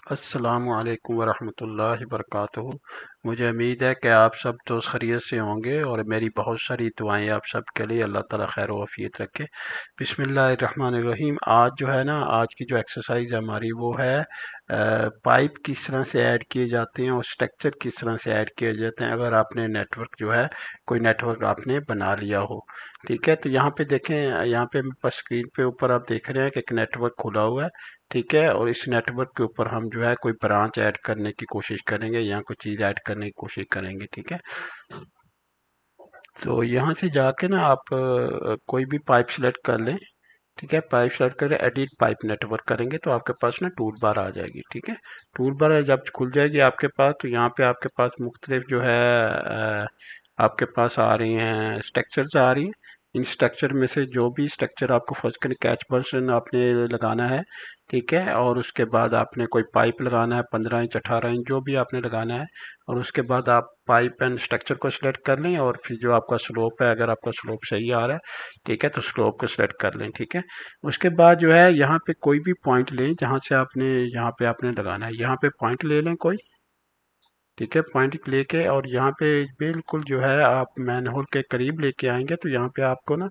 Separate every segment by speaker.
Speaker 1: अस्सलामु अलैकुम वरहमतुल्लाहि वबरकातुहू। मुझे उम्मीद है कि आप सब दोस्त खैरियत से होंगे और मेरी बहुत सारी दुआएं आप सब के लिए अल्लाह ताला खैर वफ़ियत रखे। बिस्मिल्लाहिर्रहमानिर्रहीम। आज जो है ना, आज की जो एक्सरसाइज है हमारी वो है पाइप किस तरह से ऐड किए जाते हैं और स्ट्रक्चर किस तरह से ऐड किए जाते हैं अगर आपने नेटवर्क जो है कोई नेटवर्क आपने बना लिया हो। ठीक है, तो यहाँ पे देखें, यहाँ पे मेरे पास स्क्रीन पे ऊपर आप देख रहे हैं कि एक नेटवर्क खुला हुआ है। ठीक है, और इस नेटवर्क के ऊपर हम जो है कोई ब्रांच ऐड करने की कोशिश करेंगे या कोई चीज़ ऐड करने की कोशिश करेंगे। ठीक है, तो यहाँ से जाके ना आप कोई भी पाइप सेलेक्ट कर लें। ठीक है, पाइप सेलेक्ट करें, एडिट पाइप नेटवर्क करेंगे तो आपके पास ना टूल बार आ जाएगी। ठीक है, टूल बार जब खुल जाएगी आपके पास तो यहाँ पे आपके पास मुख्तलिफ जो है आपके पास आ रही हैं, स्ट्रक्चर्स आ रही हैं। इन स्ट्रक्चर में से जो भी स्ट्रक्चर आपको फर्स्ट करें, कैच बर्सन आपने लगाना है। ठीक है, और उसके बाद आपने कोई पाइप लगाना है 15 इंच 18 इंच जो भी आपने लगाना है। और उसके बाद आप पाइप एंड स्ट्रक्चर को सिलेक्ट कर लें और फिर जो आपका स्लोप है, अगर आपका स्लोप सही आ रहा है, ठीक है, तो स्लोप को सिलेक्ट कर लें। ठीक है, उसके बाद जो है यहाँ पे कोई भी पॉइंट लें जहाँ से आपने यहाँ पे आपने लगाना है, यहाँ पे पॉइंट ले लें कोई। ठीक है, पॉइंट लेके और यहाँ पे बिल्कुल जो है आप मैन होल के करीब लेके आएंगे तो यहाँ पे आपको ना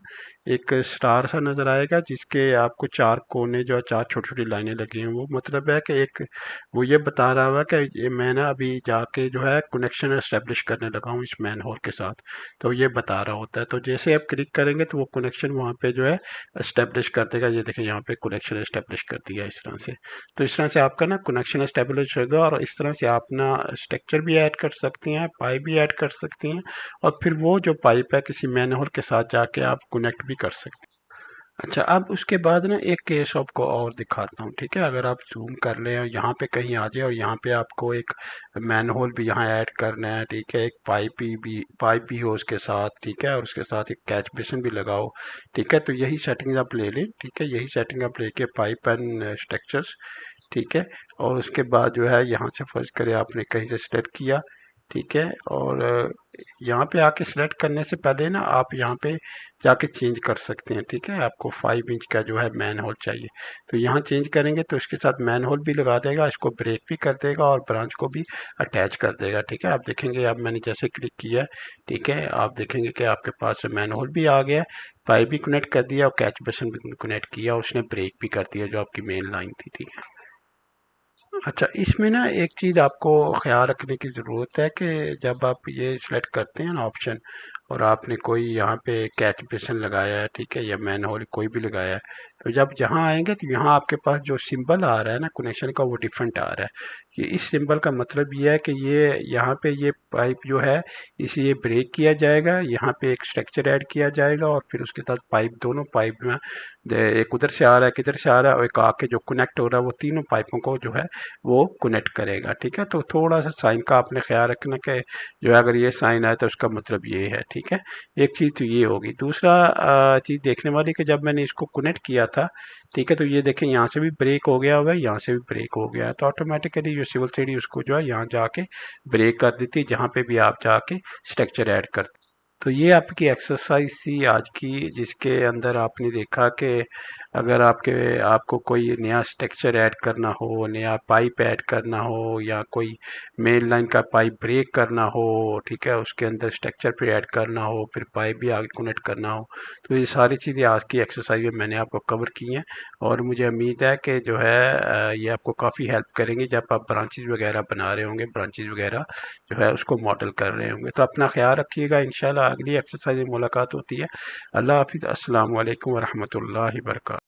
Speaker 1: एक स्टार सा नज़र आएगा जिसके आपको चार कोने जो है, चार छोटी छोटी लाइनें लगी हैं। वो मतलब है कि एक वो ये बता रहा हुआ कि ये मैं ना अभी जाके जो है कनेक्शन एस्टेब्लिश करने लगा हूँ इस मैन होल के साथ। तो ये बता रहा होता है, तो जैसे आप क्लिक करेंगे तो वो कनेक्शन वहाँ पे जो है एस्टेब्लिश कर देगा। ये देखिए यहाँ पे कनेक्शन एस्टेब्लिश कर दिया इस तरह से। तो इस तरह से आपका ना कनेक्शन एस्टेब्लिश होगा और इस तरह से आप ना स्ट्रक्चर भी ऐड कर सकती हैं, पाइप भी ऐड कर सकती हैं और फिर वो जो पाइप है किसी मैनहोल के साथ जाके आप कनेक्ट भी कर सकते हैं। अच्छा, अब उसके बाद ना एक केस आपको और दिखाता हूँ। ठीक है, अगर आप जूम कर लें और यहाँ पे कहीं आ जाए और यहाँ पे आपको एक मैनहोल भी यहाँ ऐड करना है। ठीक है, एक पाइप भी हो उसके साथ। ठीक है, और उसके साथ एक कैच बेसिन भी लगाओ। ठीक है, तो यही सेटिंग आप ले लें। ठीक है, यही सेटिंग आप लेके पाइप एंड स्ट्रक्चर्स। ठीक है, और उसके बाद जो है यहाँ से फर्ज करें आपने कहीं से सिलेक्ट किया। ठीक है, और यहाँ पे आके सिलेक्ट करने से पहले ना आप यहाँ पे जाके चेंज कर सकते हैं। ठीक है, आपको 5 इंच का जो है मैन होल चाहिए तो यहाँ चेंज करेंगे तो इसके साथ मैन होल भी लगा देगा, इसको ब्रेक भी कर देगा और ब्रांच को भी अटैच कर देगा। ठीक है, आप देखेंगे, अब मैंने जैसे क्लिक किया, ठीक है, आप देखेंगे कि आपके पास मैन होल भी आ गया, पाइप भी कनेक्ट कर दिया और कैच बेसिन भी कनेक्ट किया और उसने ब्रेक भी कर दिया जो आपकी मेन लाइन थी। ठीक है, अच्छा, इसमें ना एक चीज़ आपको ख्याल रखने की ज़रूरत है कि जब आप ये सिलेक्ट करते हैं ना ऑप्शन और आपने कोई यहाँ पे कैच बेसिन लगाया है, ठीक है, या मैन होल कोई भी लगाया है, तो जब जहाँ आएंगे तो यहाँ आपके पास जो सिंबल आ रहा है ना कनेक्शन का वो डिफरेंट आ रहा है। कि इस सिंबल का मतलब ये है कि ये यहाँ पे ये पाइप जो है इसे ये ब्रेक किया जाएगा, यहाँ पे एक स्ट्रक्चर ऐड किया जाएगा और फिर उसके साथ पाइप, दोनों पाइप में एक उधर से आ रहा है, किधर से आ रहा है, और एक आके जो कनेक्ट हो रहा है वो तीनों पाइपों को जो है वो कनेक्ट करेगा। ठीक है, तो थोड़ा सा साइन का आपने ख्याल रखना कि जो है अगर ये साइन आए तो उसका मतलब ये है। ठीक है, एक चीज़ तो ये होगी। दूसरा चीज़ देखने वाली कि जब मैंने इसको कनेक्ट किया था, ठीक है, तो ये देखें यहाँ से भी ब्रेक हो गया हुआ है, यहाँ से भी ब्रेक हो गया है, तो ऑटोमेटिकली जो सिविल 3D उसको जो है यहाँ जाके ब्रेक कर देती है जहाँ पे भी आप जाके स्ट्रक्चर ऐड करते। तो ये आपकी एक्सरसाइज थी आज की जिसके अंदर आपने देखा कि अगर आपको कोई नया स्ट्रक्चर ऐड करना हो, नया पाइप ऐड करना हो या कोई मेन लाइन का पाइप ब्रेक करना हो, ठीक है, उसके अंदर स्ट्रक्चर फिर ऐड करना हो, फिर पाइप भी आगे कनेक्ट करना हो, तो ये सारी चीज़ें आज की एक्सरसाइज में मैंने आपको कवर की हैं और मुझे उम्मीद है कि जो है ये आपको काफ़ी हेल्प करेंगे जब आप ब्रांचेज वगैरह बना रहे होंगे, ब्रांचेज वगैरह जो है उसको मॉडल कर रहे होंगे। तो अपना ख्याल रखिएगा, इंशाल्लाह अगली एक्सरसाइज में मुलाकात होती है। अल्लाह हाफिज़, अस्सलाम वालेकुम वरहमतुल्लाहि वबरकातुहू।